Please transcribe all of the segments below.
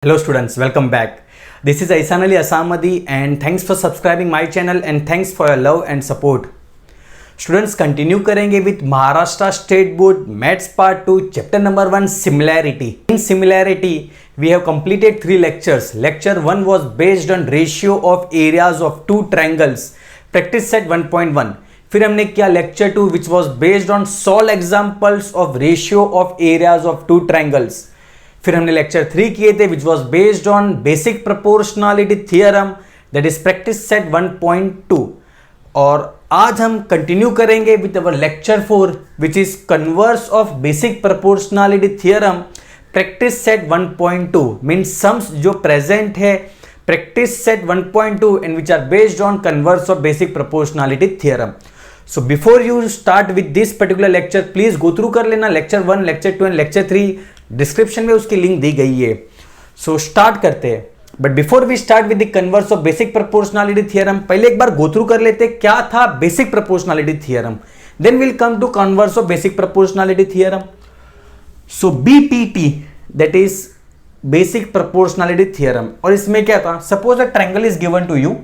Hello students, welcome back. This is Aisan Ali Asamadi and thanks for subscribing my channel and thanks for your love and support. Students, continue करेंगे with Maharashtra State Board Maths Part 2 Chapter number 1 Similarity. In Similarity, we have completed 3 lectures. Lecture 1 was based on ratio of areas of 2 triangles. Practice set 1.1. फिर हमने किया Lecture 2 which was based on solve examples of ratio of areas of 2 triangles. फिर हमने lecture 3 किए थे which was based on basic proportionality theorem that is practice set 1.2 और आज हम कंटिन्यू करेंगे with our lecture 4 which is converse of basic proportionality theorem practice set 1.2 means sums जो present है practice set 1.2 and which are based on converse of basic proportionality theorem. So before you start with this particular lecture, please go through कर लेना lecture 1, lecture 2 and lecture 3. Description में उसकी link दी गई है. सो start करते हैं. But before we start with the converse of basic proportionality theorem, पहले एक बार गो थ्रू कर लेते हैं क्या था basic proportionality theorem. Then will come to converse of basic proportionality theorem. So BPT that is basic proportionality theorem. और इसमें क्या था, suppose a triangle is given to you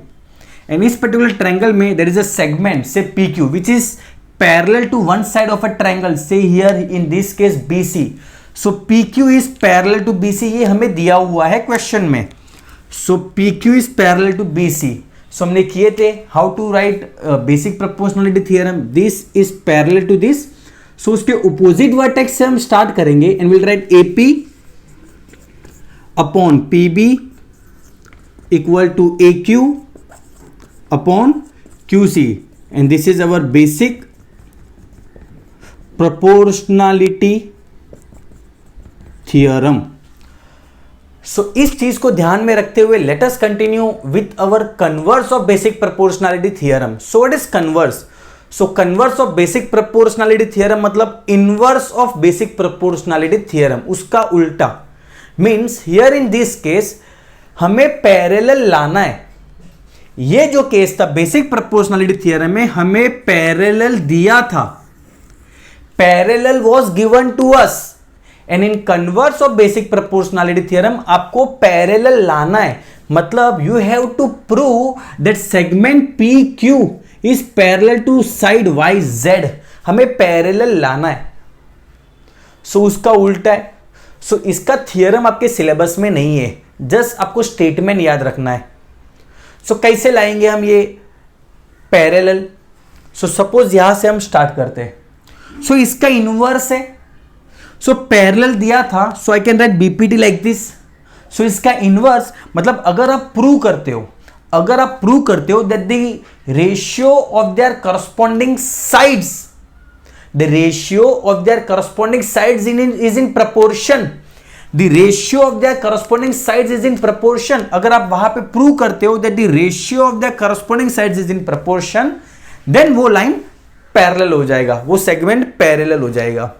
and इस पर्टिकुलर ट्रायंगल में देयर इज अ सेगमेंट से PQ which is parallel to one side of a triangle से here in this case BC. So PQ is parallel to BC, ये हमें दिया हुआ है question में. So PQ is parallel to BC. So हमने किए थे how to write basic proportionality theorem. This is parallel to this. So उसके ऑपोजिट वर्टेक्स से हम स्टार्ट करेंगे and will write AP upon PB equal to AQ upon QC and this is our basic proportionality theorem. So इस चीज को ध्यान में रखते हुए let us continue with our converse of basic proportionality theorem. So what is converse? So converse of basic proportionality theorem मतलब inverse of basic proportionality theorem, उसका उल्टा. Means here in this case हमें पैरेलल लाना है. ये जो case था basic proportionality theorem में हमें पैरेलल दिया था, parallel was given to us and in converse of basic proportionality theorem आपको पैरेलल लाना है. मतलब you have to prove that segment PQ is parallel to side YZ. हमें पैरेलल लाना है. सो उसका उल्टा है. सो इसका थ्योरम आपके सिलेबस में नहीं है, जस्ट आपको स्टेटमेंट याद रखना है. सो कैसे लाएंगे हम ये पैरेलल? सो सपोज यहां से हम स्टार्ट करते हैं. सो इसका इनवर्स है. सो पैरेलल दिया था, so I can write BPT like this. So इसका इनवर्स मतलब अगर आप प्रूव करते हो that the ratio of their corresponding sides, the ratio of their corresponding sides is in proportion, the ratio of their corresponding sides is in proportion. अगर आप वहां पे प्रूव करते हो that the ratio of their corresponding sides is in proportion, then वो line parallel हो जाएगा, वो सेगमेंट पैरेलल हो जाएगा.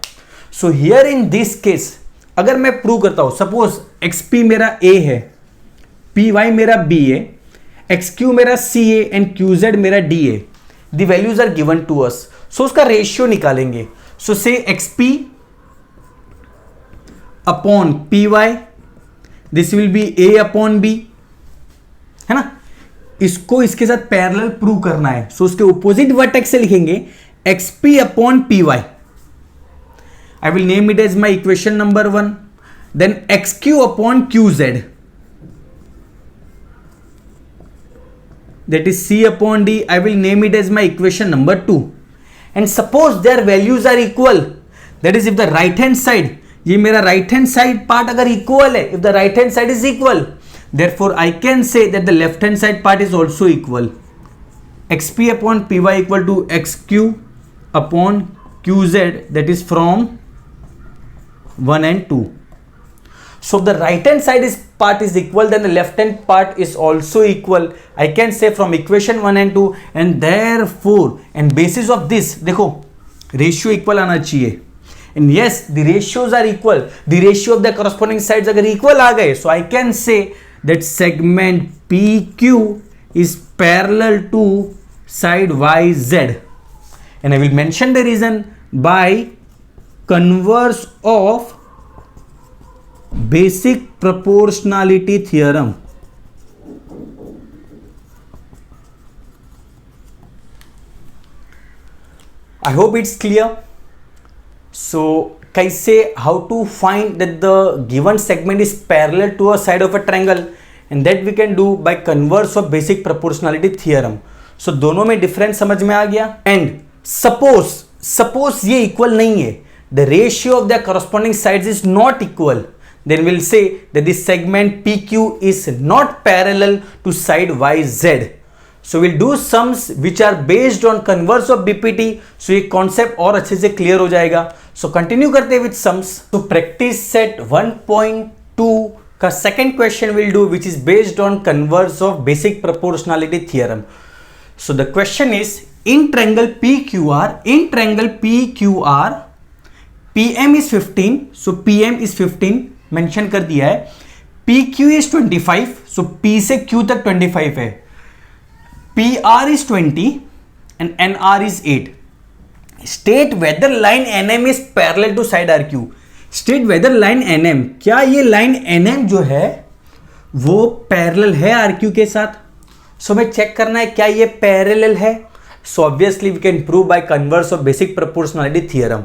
So here in this case अगर मैं प्रूव करता हूं, सपोज XP मेरा A है, PY मेरा B है, XQ मेरा C है एंड QZ मेरा D है. The values are given to us. So उसका रेशियो निकालेंगे. So say XP upon PY, this will be A upon B, है ना. इसको इसके साथ पैरेलल प्रूव करना है. सो उसके ऑपोजिट वर्टेक्स से लिखेंगे XP upon PY. I will name it as my equation number 1. Then XQ upon QZ, that is C upon D. I will name it as my equation number 2. And suppose their values are equal, that is if the right hand side, ये मेरा right hand side part अगर equal है, if the right hand side is equal, therefore I can say that the left hand side part is also equal. XP upon PY equal to XQ upon QZ, that is from 1 and 2. So the right hand side part is equal, then the left hand part is also equal. I can say from equation 1 and 2 and therefore and basis of this देखो ratio equal आना चाहिए. And yes, the ratios are equal. The ratio of the corresponding sides अगर equal आ गए, so I can say that segment PQ is parallel to side YZ. And I will mention the reason by converse of basic proportionality theorem. I hope it's clear. So कैसे, how to find that the given segment is parallel to a side of a triangle, and that we can do by converse of basic proportionality theorem. So दोनों में difference समझ में आ गया. And suppose ये equal नहीं है, the ratio of the corresponding sides is not equal, then we'll say that this segment PQ is not parallel to side YZ. So we'll do sums which are based on converse of BPT. So ये concept और अच्छे से clear हो जाएगा. So continue करते हैं with sums. So practice set 1.2 का second question we'll do, which is based on converse of basic proportionality theorem. So the question is, in triangle PQR, PM is 15. So PM is 15 mention कर दिया है. PQ is 25. So P से Q तक 25 है. PR is 20 and NR is 8. State whether line NM is parallel to side RQ. State whether line NM, क्या ये line NM जो है वो parallel है RQ के साथ. So हमें चेक करना है क्या ये parallel है. So obviously we can prove by converse of basic proportionality theorem.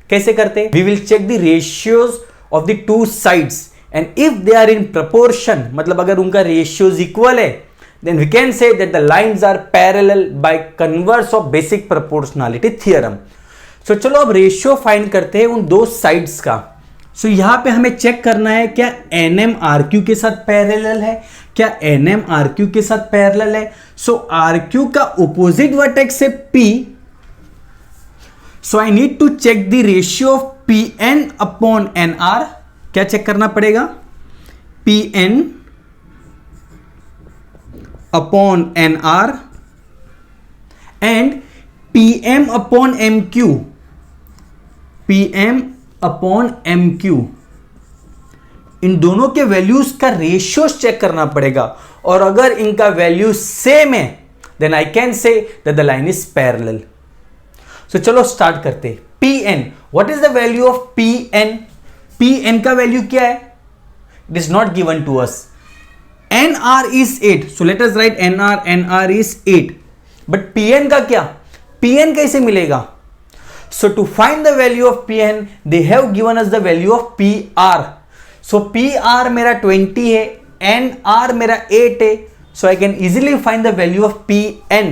कैसे करते? We will check the ratios of the two sides and if they are in proportion, मतलब अगर उनका ratios equal है, then we can say that the lines are parallel by converse of basic proportionality theorem. So चलो अब ratio find करते हैं उन दो साइड्स का. So यहां पे हमें चेक करना है क्या NM RQ के साथ पैरेलल है, क्या NM RQ के साथ पैरेलल है. So RQ का opposite vertex है P. So I need to check the ratio of PN upon NR. क्या चेक करना पड़ेगा? PN upon NR and PM upon MQ. PM upon MQ. इन दोनों के वैल्यूज का रेशियो चेक करना पड़ेगा और अगर इनका वैल्यू सेम है then I can say that the line is parallel. So चलो स्टार्ट करते. PN, what is the value of PN? PN का वैल्यू क्या है? It is not given to us. NR is 8. So let us write NR is 8. But PN का क्या? PN कैसे मिलेगा? So to find the value of PN, they have given us the value of PR. So PR मेरा 20 है, NR मेरा 8 है. So I can easily find the value of PN.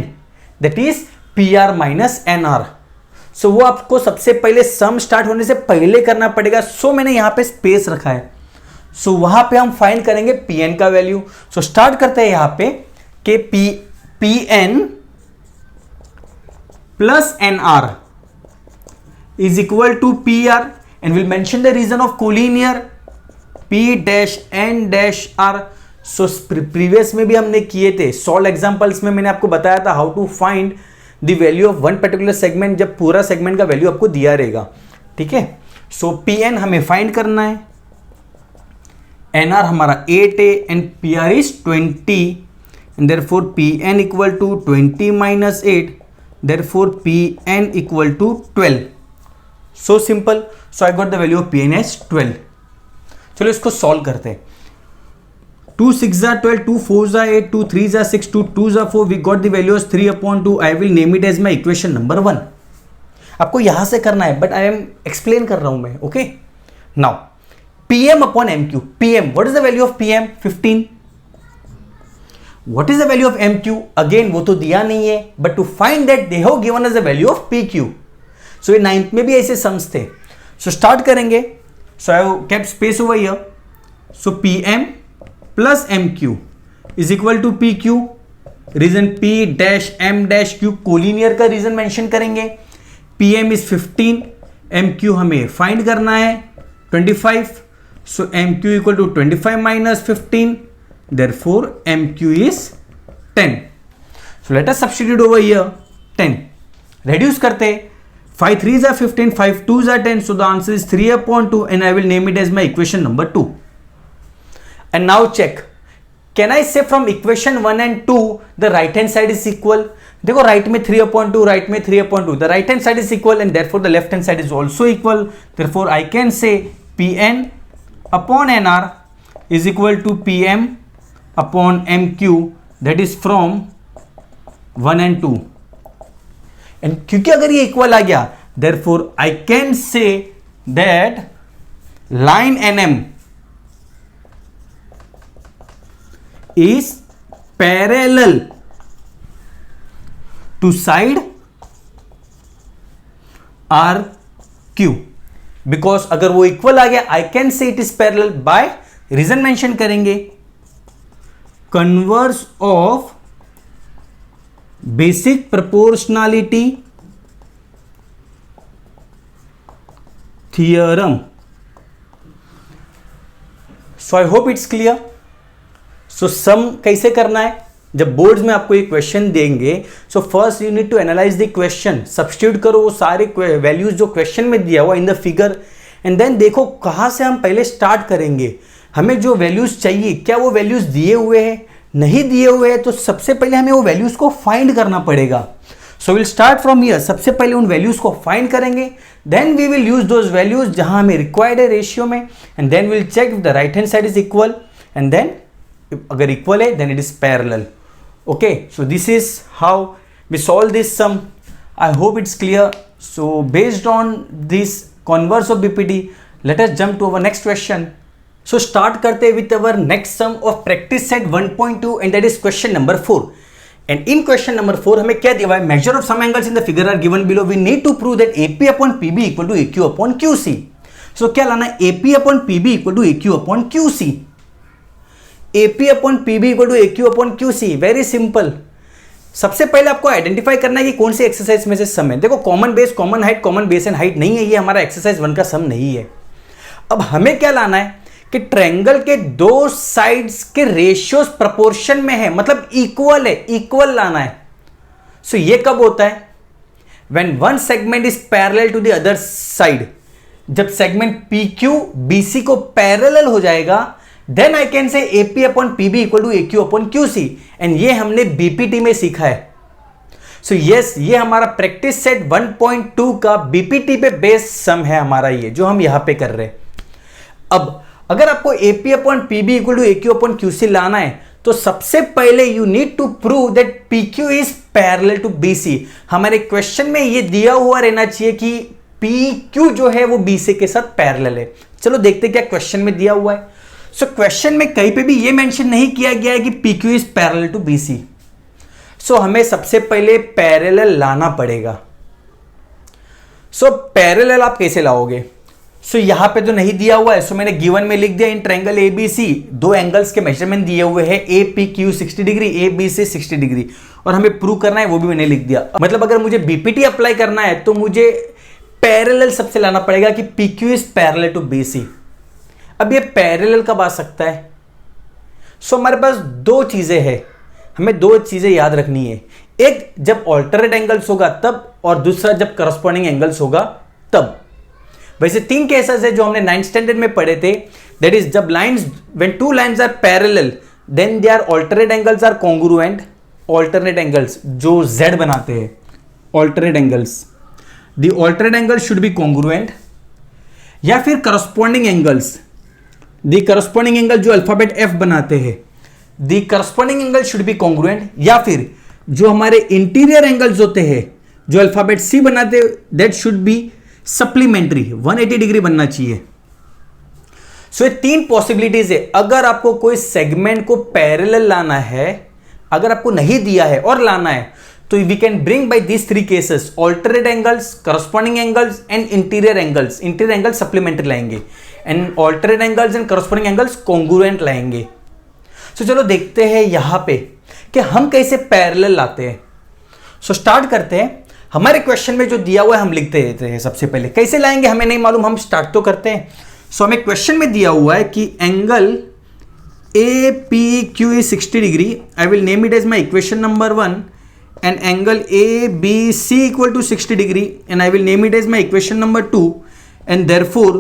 That is PR minus NR. So वो आपको सबसे पहले सम start होने से पहले करना पड़ेगा. So मैंने यहाँ पे स्पेस रखा है. सो वहां पे हम फाइंड करेंगे PN का वैल्यू. सो स्टार्ट करते हैं यहां पे कि PN plus NR is equal to PR and will mention the reason of collinear P dash N dash R. So previous में भी हमने किए थे सॉल्व एग्जांपल्स में. मैंने आपको बताया था how to find the value of one particular segment जब पूरा सेगमेंट का वैल्यू आपको दिया रहेगा. ठीक है. सो PN हमें फाइंड करना है. NR हमारा 8 है and PR is 20 and therefore PN equal to 20 minus 8, therefore PN equal to 12. So simple. So I got the value of PN as 12. चलो इसको सॉल्व करते हैं. 2 6 are 12, 2 4 are 8, 2 3 are 6, 2 2 are 4. We got the value as 3/2. I will name it as my equation number 1. आपको यहां से करना है but I am explain कर रहा हूं मैं. Okay. Now PM upon MQ. PM, what is the value of PM? 15. What is the value of MQ? Again, वो तो दिया नहीं है, but to find that they have given us the value of PQ. So ये 9th में भी ऐसे sums थे. So start करेंगे. So I have kept space over here. So PM plus MQ is equal to PQ. Reason P dash M dash Q collinear का reason mention करेंगे. PM is 15. MQ हमें find करना है 25. So MQ equal to 25 minus 15. Therefore MQ is 10. So let us substitute over here 10. Reduce करते 5 3s are 15, 5 2s are 10. So the answer is 3/2 and I will name it as my equation number 2. And now check. Can I say from equation 1 and 2 the right hand side is equal? देखो right में 3/2, right में 3/2. The right hand side is equal and therefore the left hand side is also equal. Therefore I can say PN upon NR is equal to P M upon M Q, that is from 1 and 2. And क्योंकि अगर ये equal आ गया, therefore I can say that line N M is parallel to side R Q. Because अगर वो equal आ गया, I can say it is parallel by, reason mention करेंगे, converse of basic proportionality theorem. So I hope it's clear. So sum कैसे करना है, जब boards में आपको ये क्वेश्चन देंगे, so first you need to analyse the question, substitute करो वो सारे वैल्यूज जो क्वेश्चन में दिया हुआ in the figure, and then देखो कहाँ से हम पहले स्टार्ट करेंगे. हमें जो वैल्यूज चाहिए, क्या वो वैल्यूज दिए हुए हैं, नहीं दिए हुए हैं, तो सबसे पहले हमें वो वैल्यूज को फाइंड करना पड़ेगा. So will start from here. सबसे पहले उन वैल्यूज को फाइंड करेंगे, then we will use those values जहां हमें रिक्वायर्ड है रेशियो में, and then will check if the right hand side is equal, and then अगर इक्वल है then it is parallel. Okay, so this is how we solve this sum. I hope it's clear. So based on this converse of BPT, let us jump to our next question. So start करते with our next sum of practice set 1.2 and that is question number 4. And in question number 4 हमें क्या दिया हुआ है, measure of some angles in the figure are given below, we need to prove that AP upon PB equal to AQ upon QC. So क्या लाना है, AP upon PB equal to AQ upon QC. AP upon PB equal to AQ upon QC. Very simple. सबसे पहले आपको identify करना है कि कौन सी एक्सरसाइज में से सम है. देखो common base, common height, common base and height नहीं है, ये हमारा एक्सरसाइज 1 का सम नहीं है. अब हमें क्या लाना है कि ट्रायंगल के दो साइड्स के रेशियोज प्रोपोर्शन में है, मतलब इक्वल है, इक्वल लाना है. सो ये कब होता है, when one segment is parallel to the other side. जब सेगमेंट PQ BC को पैरेलल हो जाएगा, then I can say AP upon PB equal to AQ upon QC. And ये हमने BPT में सीखा है. सो यस, ये हमारा प्रैक्टिस सेट 1.2 का BPT पे बेस्ड सम है हमारा, ये जो हम यहां पे कर रहे हैं. अब अगर आपको AP upon PB equal to AQ upon QC लाना है, तो सबसे पहले you need to prove that PQ is parallel to BC. हमारे क्वेश्चन में ये दिया हुआ रहना चाहिए कि PQ जो है वो BC के साथ पैरेलल है. चलो देखते क्या क्वेश्चन में दिया हुआ है. सो क्वेश्चन में कहीं पे भी ये मेंशन नहीं किया गया है कि PQ is parallel to BC. सो हमें सबसे पहले पैरेलल लाना पड़ेगा. सो पैरेलल आप कैसे लाओगे, सो यहां पे तो नहीं दिया हुआ है, सो मैंने गिवन में लिख दिया इन ट्रायंगल ABC दो एंगल्स के मेजरमेंट दिए हुए हैं, APQ 60 डिग्री, ABC 60 डिग्री, और हमें प्रूव करना है, वो भी मैंने लिख दिया. मतलब अगर मुझे BPT अप्लाई करना है तो मुझे पैरेलल सबसे लाना पड़ेगा कि PQ is parallel to BC. अब ये पैरेलल कब आ सकता है, सो हमारे पास दो चीजें हैं, हमें दो चीजें याद रखनी है. एक जब ऑल्टरनेट एंगल्स होगा तब, और दूसरा जब करस्पॉन्डिंग एंगल्स होगा तब. वैसे 3 केसेस है जो हमने 9th स्टैंडर्ड में पढ़े थे. दैट इज जब lines, when two lines are parallel then their alternate angles are congruent. Alternate angles जो Z बनाते हैं, alternate angles, the alternate angle should be congruent. या फिर corresponding angles, the corresponding angle जो अल्फाबेट F बनाते हैं, the corresponding angle should be congruent. या फिर जो हमारे इंटीरियर एंगल्स होते हैं जो अल्फाबेट C बनाते हैं, that should be supplementary, 180 degree बनना चाहिए. सो ये 3 पॉसिबिलिटीज है. अगर आपको कोई सेगमेंट को पैरेलल लाना है, अगर आपको नहीं दिया है और लाना है, तो we can bring by this 3 cases, alternate angles, corresponding angles and interior angles. Interior angles supplementary लाएंगे and alternate angles and corresponding angles congruent लाएंगे. सो चलो देखते हैं यहां पे कि हम कैसे पैरेलल लाते हैं. सो स्टार्ट करते हैं. हमारे क्वेश्चन में जो दिया हुआ है हम लिखते रहते हैं. सबसे पहले कैसे लाएंगे हमें नहीं मालूम, हम स्टार्ट तो करते हैं. सो हमें क्वेश्चन में दिया हुआ है कि angle APQ is 60 degree. I will name it as my equation number 1. And angle ABC equal to 60 degree. And I will name it as my equation number 2. And therefore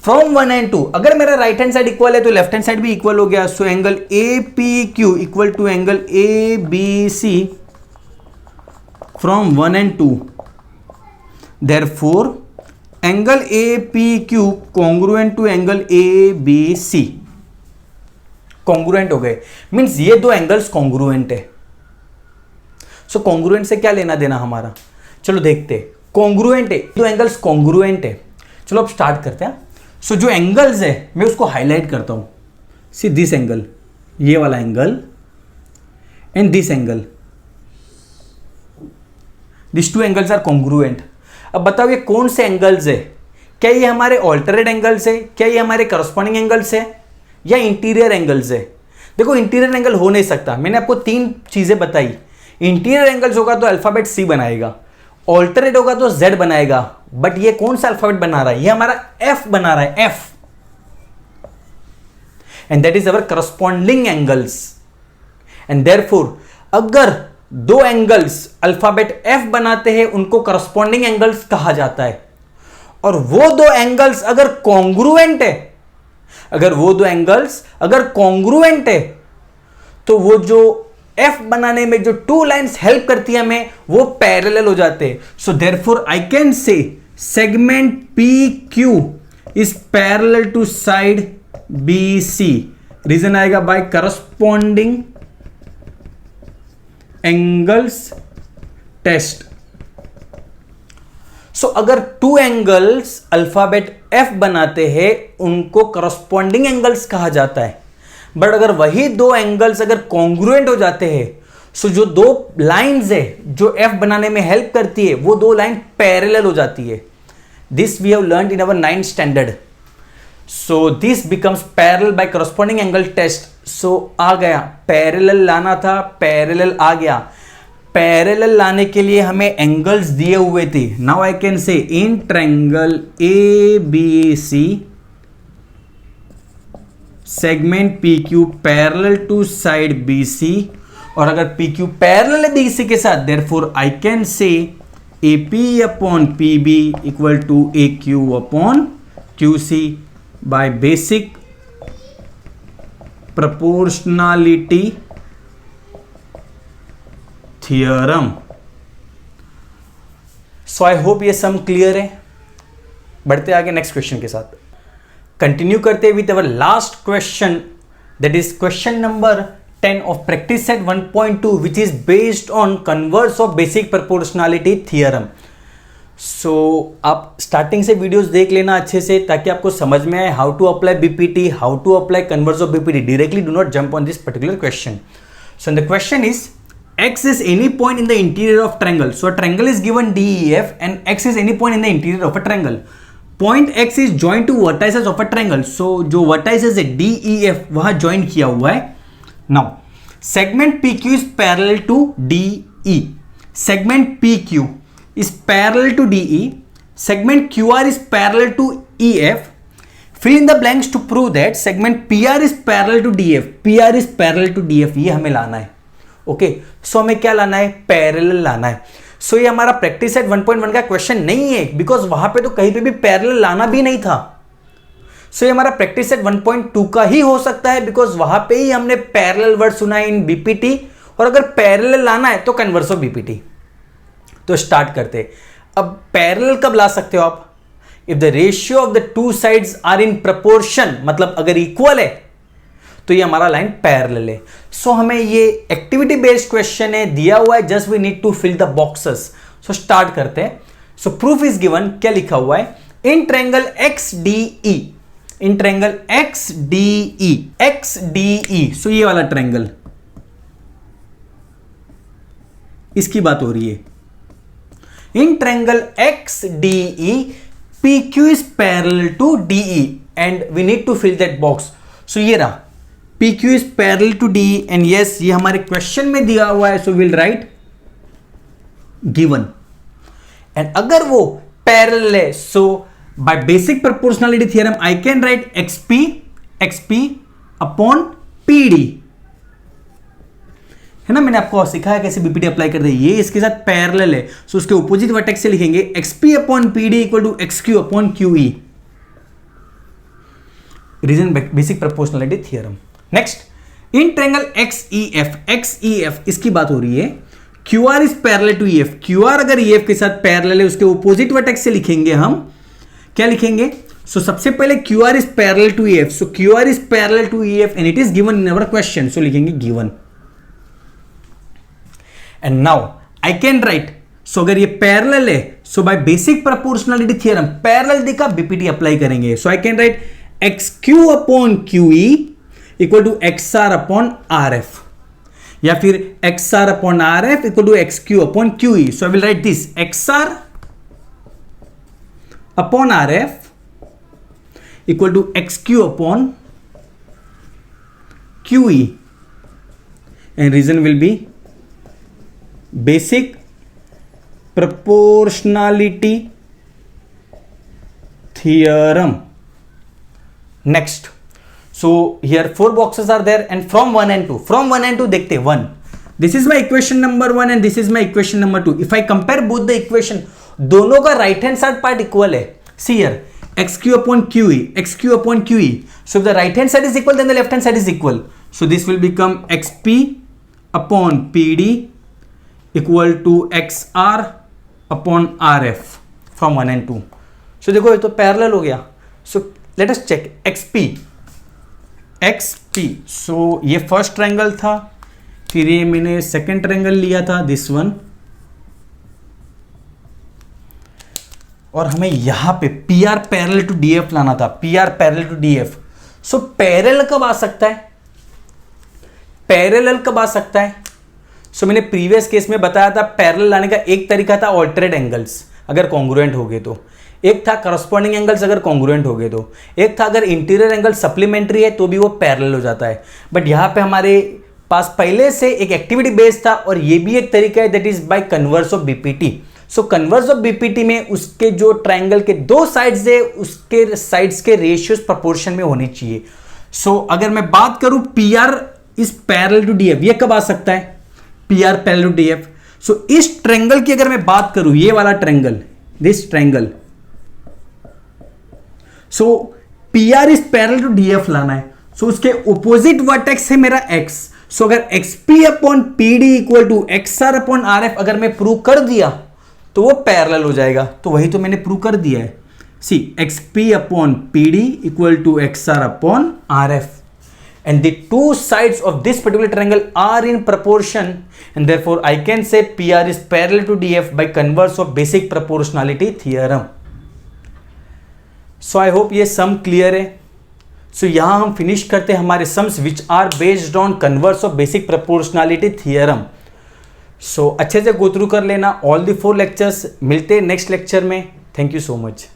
from 1 and 2, अगर मेरा right hand side equal है तो left hand side भी equal हो गया. So angle APQ equal to angle ABC from 1 and 2. Therefore, angle APQ congruent to angle ABC. Congruent हो गए, means ये दो एंगल्स कॉन्ग्रुएंट है। सो कॉन्ग्रुएंट से क्या लेना देना हमारा, चलो देखते हैं। कॉन्ग्रुएंट है, दो एंगल्स कॉन्ग्रुएंट है। चलो अब स्टार्ट करते हैं। सो जो एंगल्स है मैं उसको हाईलाइट करता हूं। सी दिस एंगल, ये वाला angle and this angle, this two angles are congruent. अब बताओ ये कौन से एंगल्स है? क्या ये हमारे ऑल्टरनेट एंगल्स है, क्या ये हमारे करस्पॉन्डिंग एंगल्स है, या इंटीरियर एंगल्स है? देखो इंटीरियर एंगल हो नहीं सकता, मैंने आपको तीन चीजें बताई। इंटीरियर एंगल्स होगा तो अल्फाबेट सी बनाएगा, ऑल्टरनेट होगा तो जेड बनाएगा, बट ये कौन सा अल्फाबेट बना रहा है? ये हमारा एफ बना रहा है, F, and that is our corresponding angles. And therefore अगर दो एंगल्स अल्फाबेट एफ बनाते हैं उनको करस्पॉन्डिंग एंगल्स कहा जाता है। और वो दो एंगल्स अगर कॉन्ग्रुएंट है, अगर वो दो एंगल्स अगर कॉन्ग्रुएंट है, तो वो जो एफ बनाने में जो टू लाइंस हेल्प करती है हमें, वो पैरेलल हो जाते हैं। So therefore I can say segment P Q is parallel to side B C. Reason आएगा by corresponding angles test. So अगर टू एंगल्स अल्फाबेट एफ बनाते हैं उनको करस्पॉन्डिंग एंगल्स कहा जाता है। बट अगर वही दो एंगल्स अगर कॉन्ग्रुएंट हो जाते हैं, सो जो दो लाइंस है जो एफ बनाने में हेल्प करती है, वो दो लाइन पैरेलल हो जाती है। This we have learned in our 9th standard. So this becomes parallel by corresponding angle test. So आ गया, पैरेलल लाना था, पैरेलल आ गया। पैरेलल लाने के लिए हमें एंगल्स दिए हुए थे। Now I can say in triangle A B C segment P Q parallel to side B C. और अगर पी क्यू पैरेलल है बी सी के साथ, therefore I can say A P upon P B equal to A Q upon Q C by basic proportionality theorem. So I hope ये sum clear है। बढ़ते आगे next question के साथ, continue करते with our last question, that is question number 10 of practice set 1.2 which is based on converse of basic proportionality theorem. So आप starting से videos देख लेना अच्छे से, ताकि आपको समझ में आए how to apply BPT, how to apply converse of BPT directly. Do not jump on this particular question. So the question is x is any point in the interior of triangle. So a triangle is given DEF and x is any point in the interior of a triangle. Point x is joined to vertices of a triangle. So जो vertices है DEF वहाँ join किया हुआ है. Now segment PQ is parallel to DE. Segment PQ is parallel to DE. Segment QR is parallel to EF. Fill in the blanks to prove that segment PR is parallel to DF. PR is parallel to DF. ये हमें लाना है. Okay, सो हमें क्या लाना है? Parallel लाना है। सो ये हमारा प्रैक्टिस सेट 1.1 का क्वेश्चन नहीं है, बिकॉज वहां पे तो कहीं पे भी पैरेलल लाना भी नहीं था। सो ये हमारा प्रैक्टिस सेट 1.2 का ही हो सकता है, बिकॉज वहां पे ही हमने पैरेलल वर्ड सुना है इन बीपीटी, और अगर पैरेलल लाना है तो कन्वर्स ऑफ बीपीटी। तो स्टार्ट करते। अब पैरेलल कब ला सकते हो आप? If the ratio of the two sides are in proportion, मतलब अगर इक्वल है तो ये हमारा लाइन पैरेलल है। सो हमें ये एक्टिविटी बेस्ड क्वेश्चन है, दिया हुआ है, just we need to fill the boxes. So start करते हैं। सो प्रूफ इज गिवन, क्या लिखा हुआ है? In triangle XDE, in triangle XDE, so ये वाला ट्रायंगल, इसकी बात हो रही है। In triangle XDE PQ is parallel to DE and we need to fill that box. So ये रहा, PQ is parallel to DE and yes, ये हमारे क्वेश्चन में दिया हुआ है, so we'll write given। and अगर वो parallel है, so by basic proportionality theorem I can write XP upon PD, है ना? मैंने आपको सिखाया कैसे बीपीटी अप्लाई करते हैं। ये इसके साथ पैरेलल है, सो उसके ऑपोजिट वर्टेक्स से लिखेंगे XP upon PD equal to XQ upon QE। Reason basic proportionality theorem. Next, in triangle XEF, इसकी बात हो रही है। QR is parallel to EF। QR अगर EF के साथ पैरेलल है, उसके ऑपोजिट वर्टेक्स से लिखेंगे हम, क्या लिखेंगे? सो सबसे पहले Q R is parallel to E F, so Q R is parallel to E F and it is given in our question, so लिखेंगे given. And now I can write, so अगर ये parallel है so by basic proportionality theorem parallel दिखा BPT apply करेंगे, so I can write X Q upon Q E equal to X R upon R F, या फिर X R upon R F equal to X Q upon Q E. So I will write this X R upon R F equal to xq upon qe, and reason will be basic proportionality theorem. Next, so here 4 boxes are there and from 1 and 2, from 1 and 2 देखते 1, this is my equation number 1 and this is my equation number 2. if I compare both the equation, दोनों का right hand side part equal है. see here xq upon qe, xq upon qe. so if the right hand side is equal then the left hand side is equal, so this will become xp upon pd equal to xr upon rf from 1 and 2. so देखो ये तो parallel हो गया. so let us check xp. so ये first triangle था, फिर ये मैंने सेकंड ट्रायंगल लिया था दिस वन, और हमें यहां पे P R parallel to D F लाना था, P R parallel to D F. So parallel कब आ सकता है, पैरेलल कब आ सकता है? सो मैंने प्रीवियस केस में बताया था पैरेलल लाने का एक तरीका था ऑल्टरेट एंगल्स अगर कॉन्ग्रुएंट हो गए तो, एक था करस्पॉन्डिंग एंगल्स अगर कॉन्ग्रुएंट हो गए तो, एक था अगर इंटीरियर एंगल सप्लीमेंट्री है तो भी वो पैरेलल हो जाता है. बट यहां पे हमारे पास पहले से एक एक्टिविटी बेस्ड था और ये भी एक तरीका है that is by converse of BPT. So converse of BPT में उसके जो ट्रायंगल के दो साइड्स है उसके साइड्स के रेशियोज प्रोपोर्शन में होनी चाहिए. सो अगर मैं बात करूं P R is parallel to D F, ये कब आ सकता है P R parallel to D F? So इस ट्रायंगल की अगर मैं बात करूं, ये वाला triangle, this triangle, so P R is parallel to D F लाना है. सो उसके ऑपोजिट वर्टेक्स है मेरा एक्स. सो अगर XP upon P D equal to X R upon R F अगर मैं प्रूव कर दिया तो वो पैरेलल हो जाएगा. तो वही तो मैंने प्रूव कर दिया है. See XP upon P D equal to X R upon R F and the two sides of this particular triangle are in proportion and therefore I can say PR is parallel to DF by converse of basic proportionality theorem. So I hope ये sum clear है. So यहाँ हम finish करते हैं हमारे sums which are based on converse of basic proportionality theorem. So अच्छे से go through कर लेना all the 4 lectures. मिलते हैं next lecture में. Thank you so much.